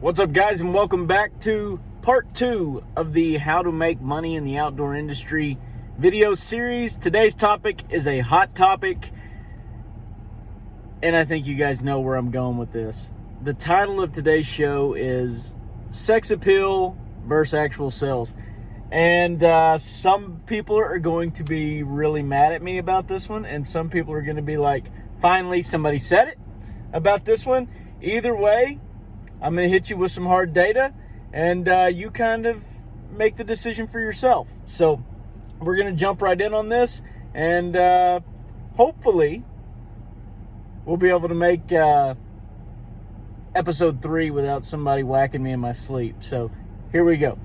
What's up, guys, and welcome back to part 2 of the How to Make Money in the Outdoor Industry video series. Today's topic is a hot topic, and I think you guys know where I'm going with this. The title of today's show is Sex Appeal versus Actual Sales. And some people are going to be really mad at me about this one, and some people are going to be like, finally, somebody said it about this one. Either way, I'm going to hit you with some hard data, and you kind of make the decision for yourself. So we're going to jump right in on this, and hopefully we'll be able to make episode 3 without somebody whacking me in my sleep. So here we go.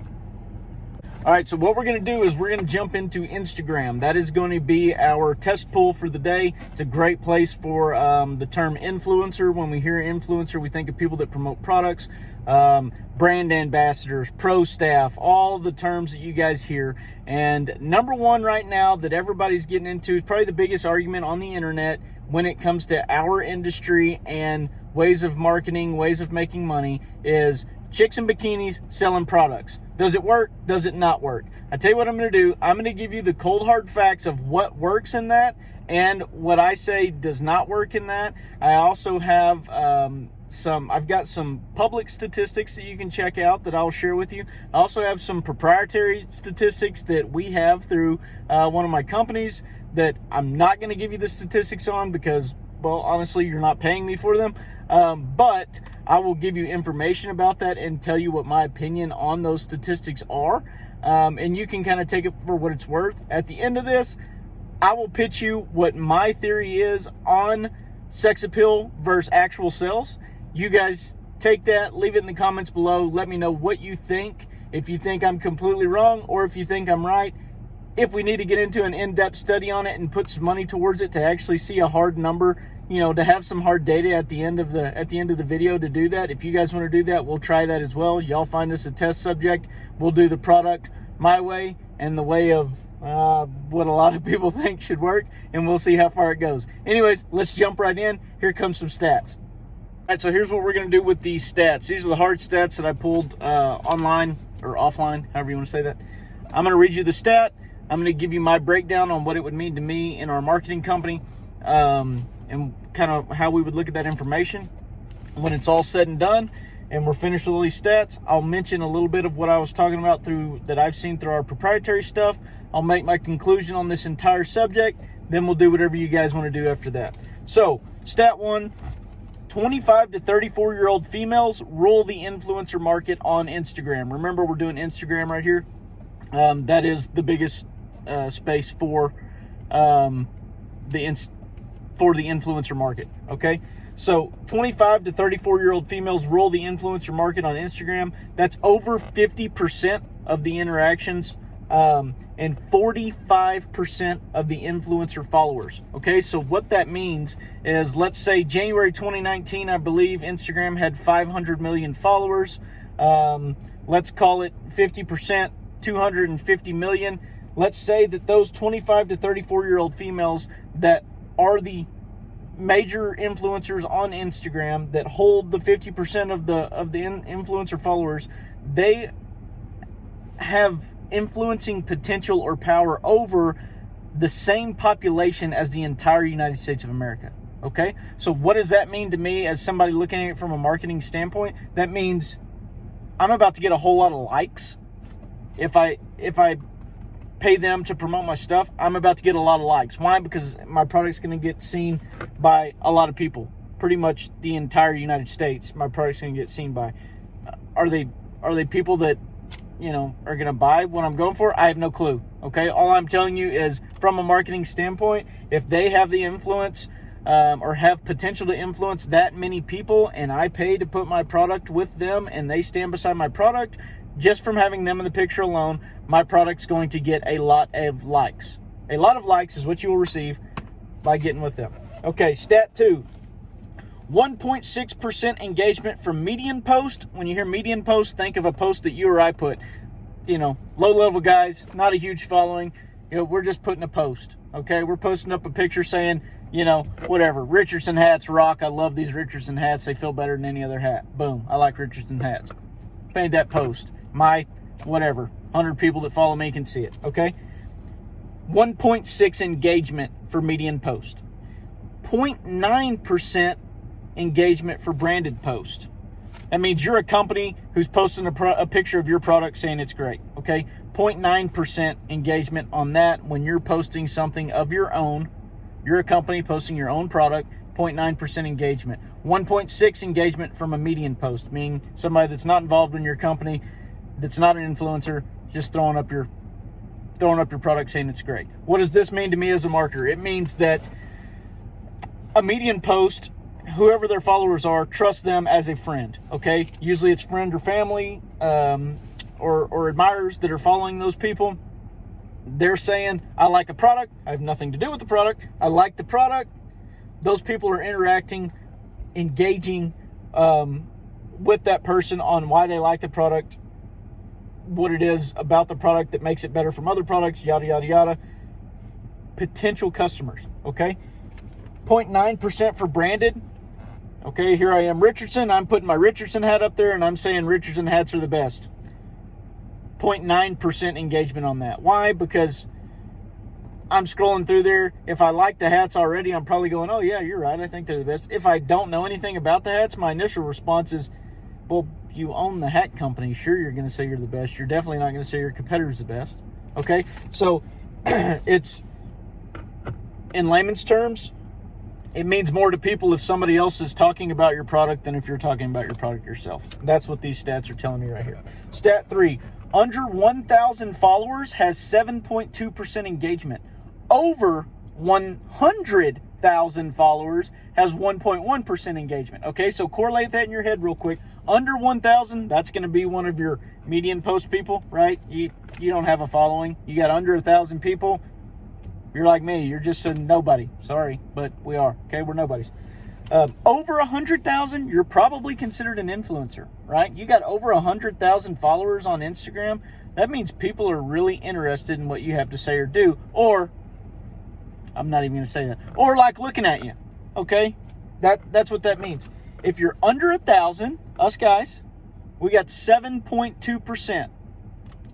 All right, so what we're going to do is we're going to jump into Instagram. That is going to be our test pool for the day. It's a great place for the term influencer. When we hear influencer, we think of people that promote products, brand ambassadors, pro staff, all the terms that you guys hear. And number one right now that everybody's getting into is probably the biggest argument on the internet when it comes to our industry and ways of marketing, ways of making money, is chicks in bikinis selling products. Does it work? Does it not work? I tell you what I'm going to do. I'm going to give you the cold hard facts of what works in that and what I say does not work in that. I also have I've got some public statistics that you can check out that I'll share with you. I also have some proprietary statistics that we have through one of my companies that I'm not going to give you the statistics on because, well, honestly, you're not paying me for them. But I will give you information about that and tell you what my opinion on those statistics are. And you can kind of take it for what it's worth. At the end of this, I will pitch you what my theory is on sex appeal versus actual sales. You guys take that, leave it in the comments below. Let me know what you think. If you think I'm completely wrong or if you think I'm right. If we need to get into an in-depth study on it and put some money towards it to actually see a hard number, you know, to have some hard data at the end of the video to do that. If you guys want to do that, we'll try that as well. Y'all find us a test subject. We'll do the product my way and the way of what a lot of people think should work, and we'll see how far it goes. Anyways, let's jump right in. Here comes some stats. All right, so here's what we're going to do with these stats. These are the hard stats that I pulled online or offline, however you want to say that. I'm going to read you the stat. I'm going to give you my breakdown on what it would mean to me in our marketing company, and kind of how we would look at that information. When it's all said and done and we're finished with all these stats, I'll mention a little bit of what I was talking about that I've seen through our proprietary stuff. I'll make my conclusion on this entire subject. Then we'll do whatever you guys want to do after that. So, stat 1, 25 to 34-year-old females rule the influencer market on Instagram. Remember, we're doing Instagram right here. That is the biggest space for the influencer market. Okay, so 25 to 34-year-old females rule the influencer market on Instagram. That's over 50% of the interactions, and 45% of the influencer followers. Okay, so what that means is, let's say January 2019, I believe Instagram had 500 million followers. Let's call it 50%, 250 million. Let's say that those 25 to 34-year-old females that are the major influencers on Instagram that hold the 50% of the influencer followers, they have influencing potential or power over the same population as the entire United States of America. Okay, so what does that mean to me as somebody looking at it from a marketing standpoint? That means I'm about to get a whole lot of likes. If I pay them to promote my stuff, I'm about to get a lot of likes. Why? Because my product's going to get seen by a lot of people. Pretty much the entire United States, my product's going to get seen by. Are they people that, you know, are going to buy what I'm going for? I have no clue. Okay, all I'm telling you is, from a marketing standpoint, if they have the influence or have potential to influence that many people, and I pay to put my product with them and they stand beside my product, just from having them in the picture alone, my product's going to get a lot of likes. A lot of likes is what you will receive by getting with them. Okay, stat 2. 1.6% engagement from median post. When you hear median post, think of a post that you or I put. You know, low-level guys, not a huge following. You know, we're just putting a post. Okay, we're posting up a picture saying, whatever. Richardson hats rock. I love these Richardson hats. They feel better than any other hat. Boom. I like Richardson hats. Made that post. My, whatever, 100 people that follow me can see it, okay? 1.6 engagement for median post. 0.9% engagement for branded post. That means you're a company who's posting a picture of your product saying it's great, okay? 0.9% engagement on that when you're posting something of your own. You're a company posting your own product, 0.9% engagement. 1.6 engagement from a median post, meaning somebody that's not involved in your company, that's not an influencer, just throwing up your product saying it's great. What does this mean to me as a marketer? It means that a median post, whoever their followers are, trust them as a friend, okay? Usually it's friend or family or admirers that are following those people. They're saying, I like a product. I have nothing to do with the product. I like the product. Those people are interacting, engaging with that person on why they like the product, what it is about the product that makes it better from other products, yada, yada, yada. Potential customers, okay? 0.9% for branded. Okay, here I am, Richardson. I'm putting my Richardson hat up there, and I'm saying Richardson hats are the best. 0.9% engagement on that. Why? Because I'm scrolling through there. If I like the hats already, I'm probably going, oh, yeah, you're right. I think they're the best. If I don't know anything about the hats, my initial response is, well, you own the hat company. Sure, you're going to say you're the best. You're definitely not going to say your competitor's the best. Okay? So it's, in layman's terms, it means more to people if somebody else is talking about your product than if you're talking about your product yourself. That's what these stats are telling me right here. Stat 3, under 1,000 followers has 7.2% engagement. Over 100,000 followers has 1.1% engagement. Okay, so correlate that in your head real quick. Under 1,000, that's going to be one of your median post people, right? You don't have a following. You got under 1,000 people. You're like me. You're just a nobody. Sorry, but we are. Okay, we're nobodies. Over 100,000, you're probably considered an influencer, right? You got over 100,000 followers on Instagram. That means people are really interested in what you have to say or do. Or, I'm not even going to say that. Or like looking at you, okay? That's what that means. If you're under 1,000, us guys, we got 7.2%.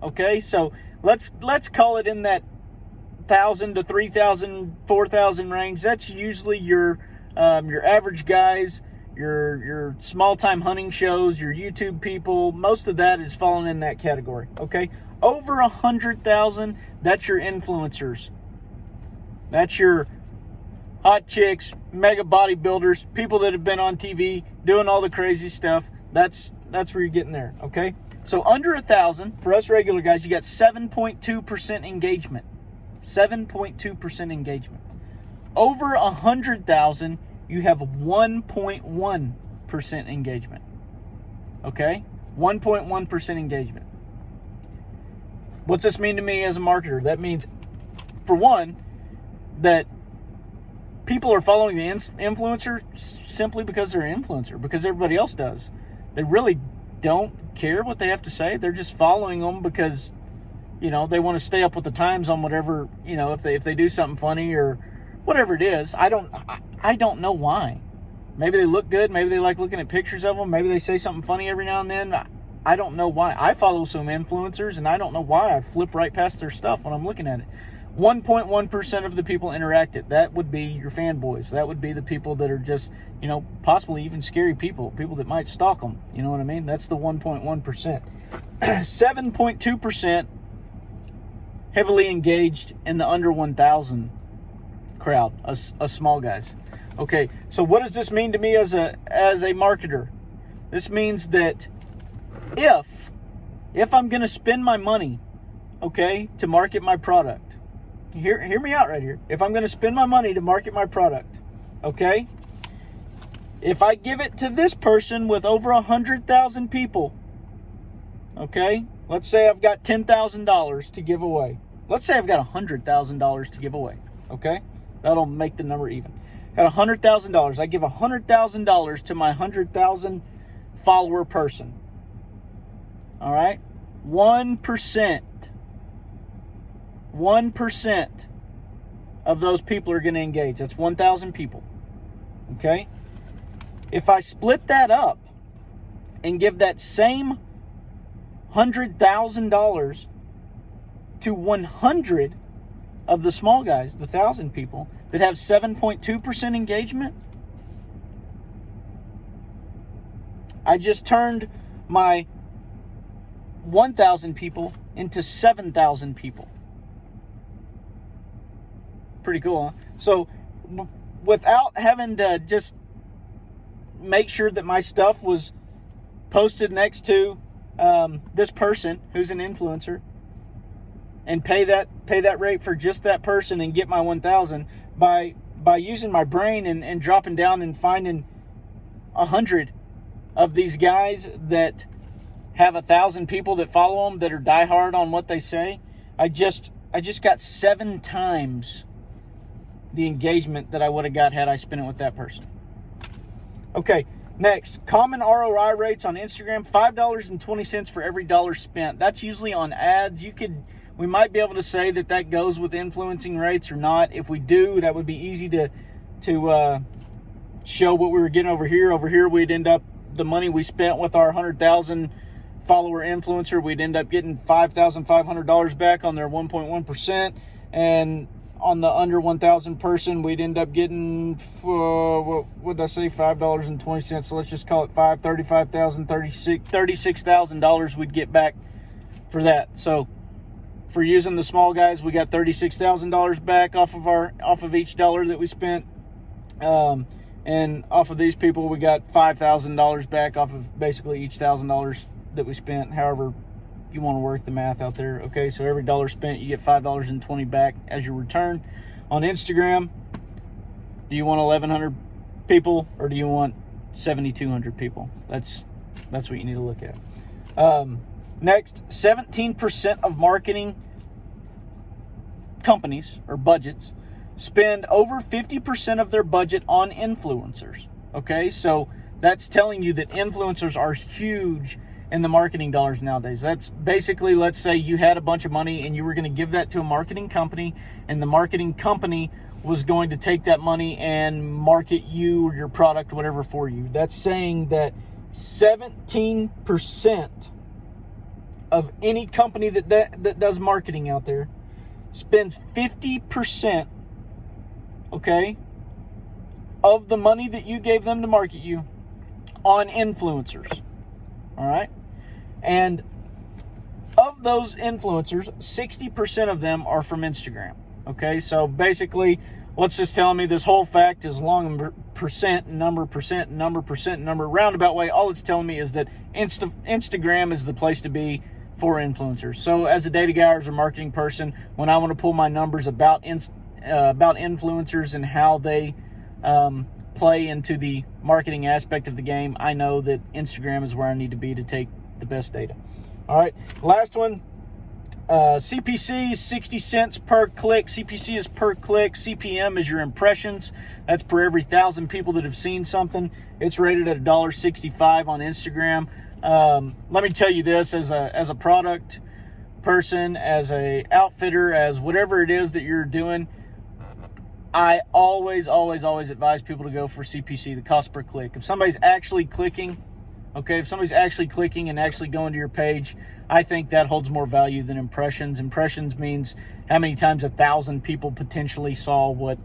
Okay, so let's call it in that 1,000 to 3,000, 4,000 range. That's usually your average guys, your small time hunting shows, your YouTube people. Most of that is falling in that category. Okay, over 100,000. That's your influencers. That's your hot chicks, mega bodybuilders, people that have been on TV doing all the crazy stuff. That's where you're getting there. Okay, so under 1,000 for us regular guys, you got 7.2% engagement. 7.2% engagement. Over 100,000, you have 1.1% engagement. Okay? 1.1% engagement. What's this mean to me as a marketer? That means, for one, that people are following the influencer simply because they're an influencer, because everybody else does. They really don't care what they have to say. They're just following them because they want to stay up with the times on whatever, if they do something funny or whatever it is. I don't know why. Maybe they look good. Maybe they like looking at pictures of them. Maybe they say something funny every now and then. I don't know why. I follow some influencers, and I don't know why I flip right past their stuff when I'm looking at it. 1.1% of the people interacted. That would be your fanboys. That would be the people that are just, possibly even scary people that might stalk them. You know what I mean? That's the 1.1%. 7.2% heavily engaged in the under 1,000 crowd, us small guys. Okay, so what does this mean to me as a marketer? This means that if I'm going to spend my money, okay, to market my product, hear me out right here. If I'm going to spend my money to market my product, okay, if I give it to this person with over 100,000 people, okay, let's say I've got $10,000 to give away. Let's say I've got $100,000 to give away, okay? That'll make the number even. Got $100,000. I give $100,000 to my 100,000 follower person. All right? 1% of those people are going to engage. That's 1,000 people. Okay? If I split that up and give that same $100,000 to 100 of the small guys, the 1,000 people that have 7.2% engagement, I just turned my 1,000 people into 7,000 people. Pretty cool, huh? So without having to just make sure that my stuff was posted next to this person who's an influencer, and pay that rate for just that person and get my 1,000 by using my brain and dropping down and finding 100 of these guys that have 1,000 people that follow them that are diehard on what they say. I just got 7 times the engagement that I would have got had I spent it with that person. Okay, next, common ROI rates on Instagram, $5.20 for every dollar spent. That's usually on ads. We might be able to say that goes with influencing rates or not. If we do, that would be easy to show what we were getting over here. Over here, we'd end up, the money we spent with our 100,000 follower influencer, we'd end up getting $5,500 back on their 1.1%. And on the under 1,000 person, we'd end up getting, what did I say, $5.20. So let's just call it $36,000 we'd get back for that. So for using the small guys, we got $36,000 back off of each dollar that we spent. And off of these people, we got $5,000 back off of basically each $1,000 that we spent. However you want to work the math out there. Okay, so every dollar spent, you get $5.20 back as your return. On Instagram, do you want 1,100 people or do you want 7,200 people? That's what you need to look at. Next, 17% of marketing companies or budgets spend over 50% of their budget on influencers. Okay, so that's telling you that influencers are huge in the marketing dollars nowadays. That's basically, let's say you had a bunch of money and you were going to give that to a marketing company, and the marketing company was going to take that money and market you or your product, whatever, for you. That's saying that 17% of any company that does marketing out there spends 50%, okay, of the money that you gave them to market you on influencers. All right? And of those influencers, 60% of them are from Instagram. Okay? So basically, what's this telling me? This whole fact is long percent, number, roundabout way. All it's telling me is that Instagram is the place to be for influencers. So as a data guy or as a marketing person, when I want to pull my numbers about influencers and how they play into the marketing aspect of the game, I know that Instagram is where I need to be to take the best data. All right, last one. CPC, 60 cents per click. CPC is per click. CPM is your impressions. That's per every 1,000 people that have seen something. It's rated at $1.65 on Instagram. Let me tell you this, as a product person, as a outfitter, as whatever it is that you're doing, I always advise people to go for CPC, the cost per click. If somebody's actually clicking, okay, if somebody's actually clicking and actually going to your page, I think that holds more value than impressions. Impressions means how many times 1,000 people potentially saw what,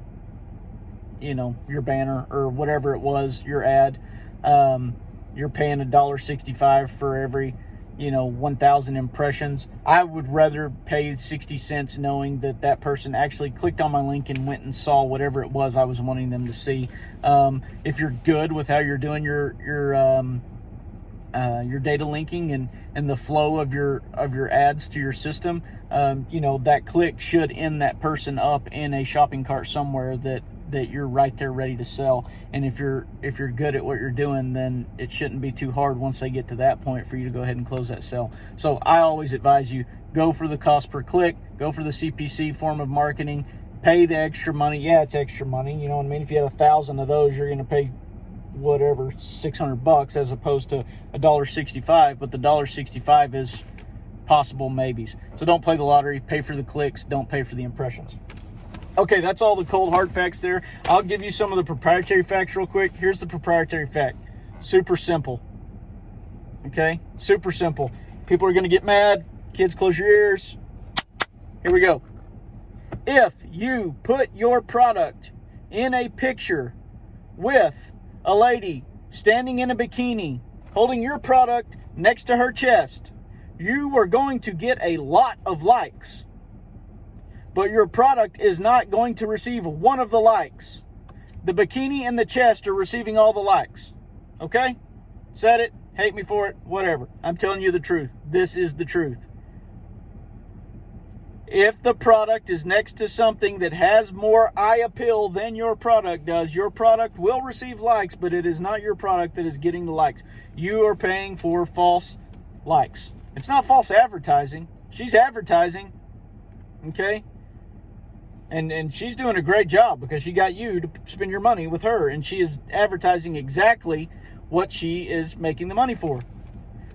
your banner or whatever it was, your ad. You're paying $1.65 for every 1,000 impressions. I would rather pay 60 cents knowing that person actually clicked on my link and went and saw whatever it was I was wanting them to see. If you're good with how you're doing your data linking and the flow of your ads to your system, that click should end that person up in a shopping cart somewhere that you're right there ready to sell. And if you're good at what you're doing, then it shouldn't be too hard once they get to that point for you to go ahead and close that sale. So I always advise you, go for the cost per click, go for the CPC form of marketing, pay the extra money. Yeah, it's extra money. You know what I mean? If you had 1,000 of those, you're going to pay whatever, $600 as opposed to $1.65, but the $1.65 is possible maybes. So don't play the lottery, pay for the clicks, don't pay for the impressions. Okay, that's all the cold hard facts there. I'll give you some of the proprietary facts real quick. Here's the proprietary fact. Super simple. Okay? Super simple. People are going to get mad. Kids, close your ears. Here we go. If you put your product in a picture with a lady standing in a bikini holding your product next to her chest, you are going to get a lot of likes. But your product is not going to receive one of the likes. The bikini and the chest are receiving all the likes. Okay? Said it. Hate me for it. Whatever. I'm telling you the truth. This is the truth. If the product is next to something that has more eye appeal than your product does, your product will receive likes, but it is not your product that is getting the likes. You are paying for false likes. It's not false advertising. She's advertising. Okay? And she's doing a great job because she got you to spend your money with her, and she is advertising exactly what she is making the money for.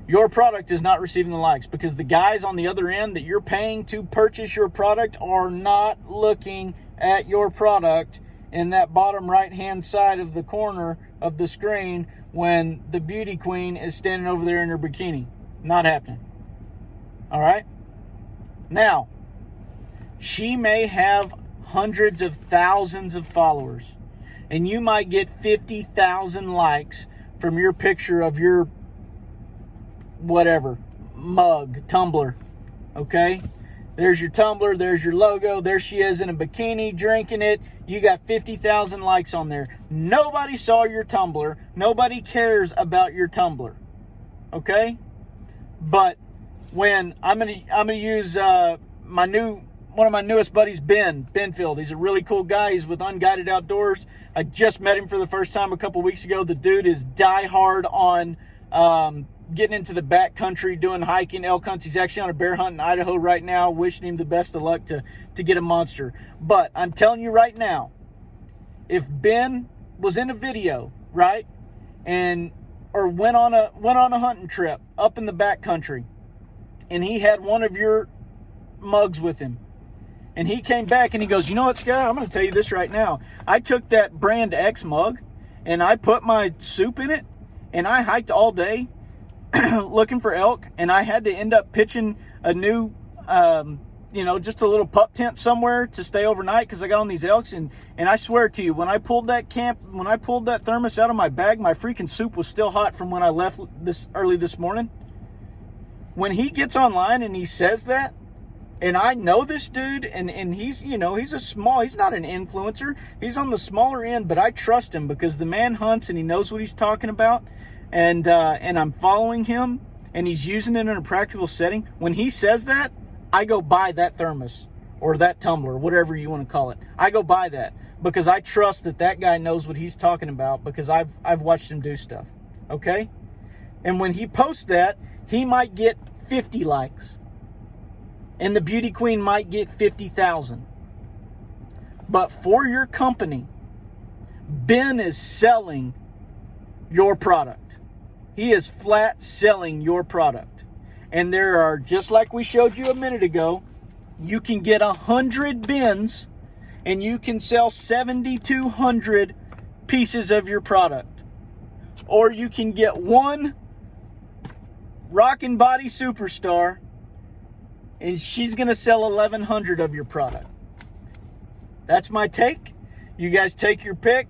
Your product is not receiving the likes because the guys on the other end that you're paying to purchase your product are not looking at your product in that bottom right-hand side of the corner of the screen when the beauty queen is standing over there in her bikini. Not happening. All right? Now, she may have hundreds of thousands of followers, and you might get 50,000 likes from your picture of your whatever, mug, tumbler, okay? There's your tumbler, there's your logo, there she is in a bikini drinking it. You got 50,000 likes on there. Nobody saw your tumbler. Nobody cares about your tumbler, okay? But when I'm gonna use one of my newest buddies, Ben Benfield. He's a really cool guy. He's with Unguided Outdoors. I just met him for the first time a couple weeks ago. The dude is diehard on getting into the backcountry, doing hiking, elk hunts. He's actually on a bear hunt in Idaho right now. Wishing him the best of luck to get a monster. But I'm telling you right now, if Ben was in a video, right, or went on a hunting trip up in the backcountry, and he had one of your mugs with him, and he came back and he goes, you know what, Scott, I'm going to tell you this right now. I took that Brand X mug and I put my soup in it, and I hiked all day looking for elk, and I had to end up pitching a new, just a little pup tent somewhere to stay overnight because I got on these elks, and I swear to you, when I pulled that thermos out of my bag, my freaking soup was still hot from when I left early this morning. When he gets online and he says that, and I know this dude, and he's, he's not an influencer. He's on the smaller end, but I trust him because the man hunts and he knows what he's talking about. And I'm following him, and he's using it in a practical setting. When he says that, I go buy that thermos or that tumbler, whatever you want to call it. I go buy that because I trust that guy knows what he's talking about because I've watched him do stuff. Okay? And when he posts that, he might get 50 likes. And the beauty queen might get 50,000. But for your company, Ben is selling your product. He is flat selling your product. And there are, just like we showed you a minute ago, you can get 100 bins and you can sell 7,200 pieces of your product. Or you can get one rockin' body superstar and she's going to sell 1,100 of your product. That's my take. You guys take your pick.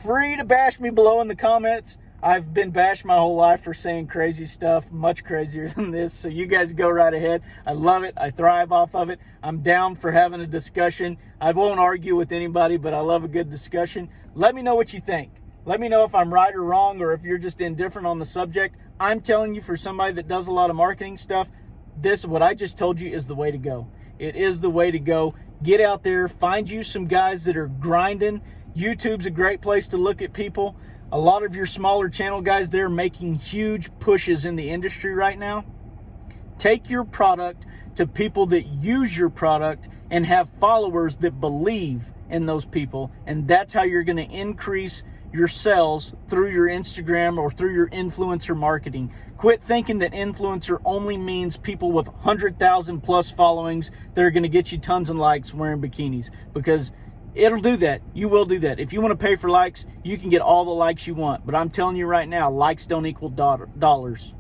Free to bash me below in the comments. I've been bashed my whole life for saying crazy stuff, much crazier than this. So you guys go right ahead. I love it. I thrive off of it. I'm down for having a discussion. I won't argue with anybody, but I love a good discussion. Let me know what you think. Let me know if I'm right or wrong, or if you're just indifferent on the subject. I'm telling you, for somebody that does a lot of marketing stuff, what I just told you is the way to go. It is the way to go. Get out there, find you some guys that are grinding. YouTube's a great place to look at people. A lot of your smaller channel guys, they're making huge pushes in the industry right now. Take your product to people that use your product and have followers that believe in those people. And that's how you're going to increase your sales through your Instagram or through your influencer marketing. Quit thinking that influencer only means people with 100,000 plus followings that are going to get you tons of likes wearing bikinis, because it'll do that. You will do that. If you want to pay for likes, you can get all the likes you want. But I'm telling you right now, likes don't equal dollars.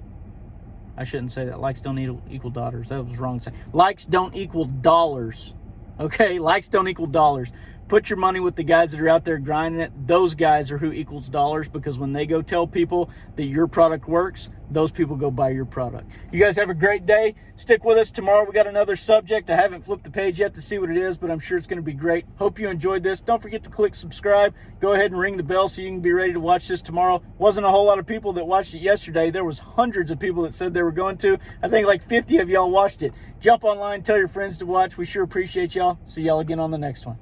I shouldn't say that. Likes don't equal dollars. That was wrong to say. Likes don't equal dollars. Okay? Likes don't equal dollars. Put your money with the guys that are out there grinding it. Those guys are who equals dollars, because when they go tell people that your product works, those people go buy your product. You guys have a great day. Stick with us. Tomorrow we got another subject. I haven't flipped the page yet to see what it is, but I'm sure it's going to be great. Hope you enjoyed this. Don't forget to click subscribe. Go ahead and ring the bell so you can be ready to watch this tomorrow. Wasn't a whole lot of people that watched it yesterday. There was hundreds of people that said they were going to. I think like 50 of y'all watched it. Jump online, tell your friends to watch. We sure appreciate y'all. See y'all again on the next one.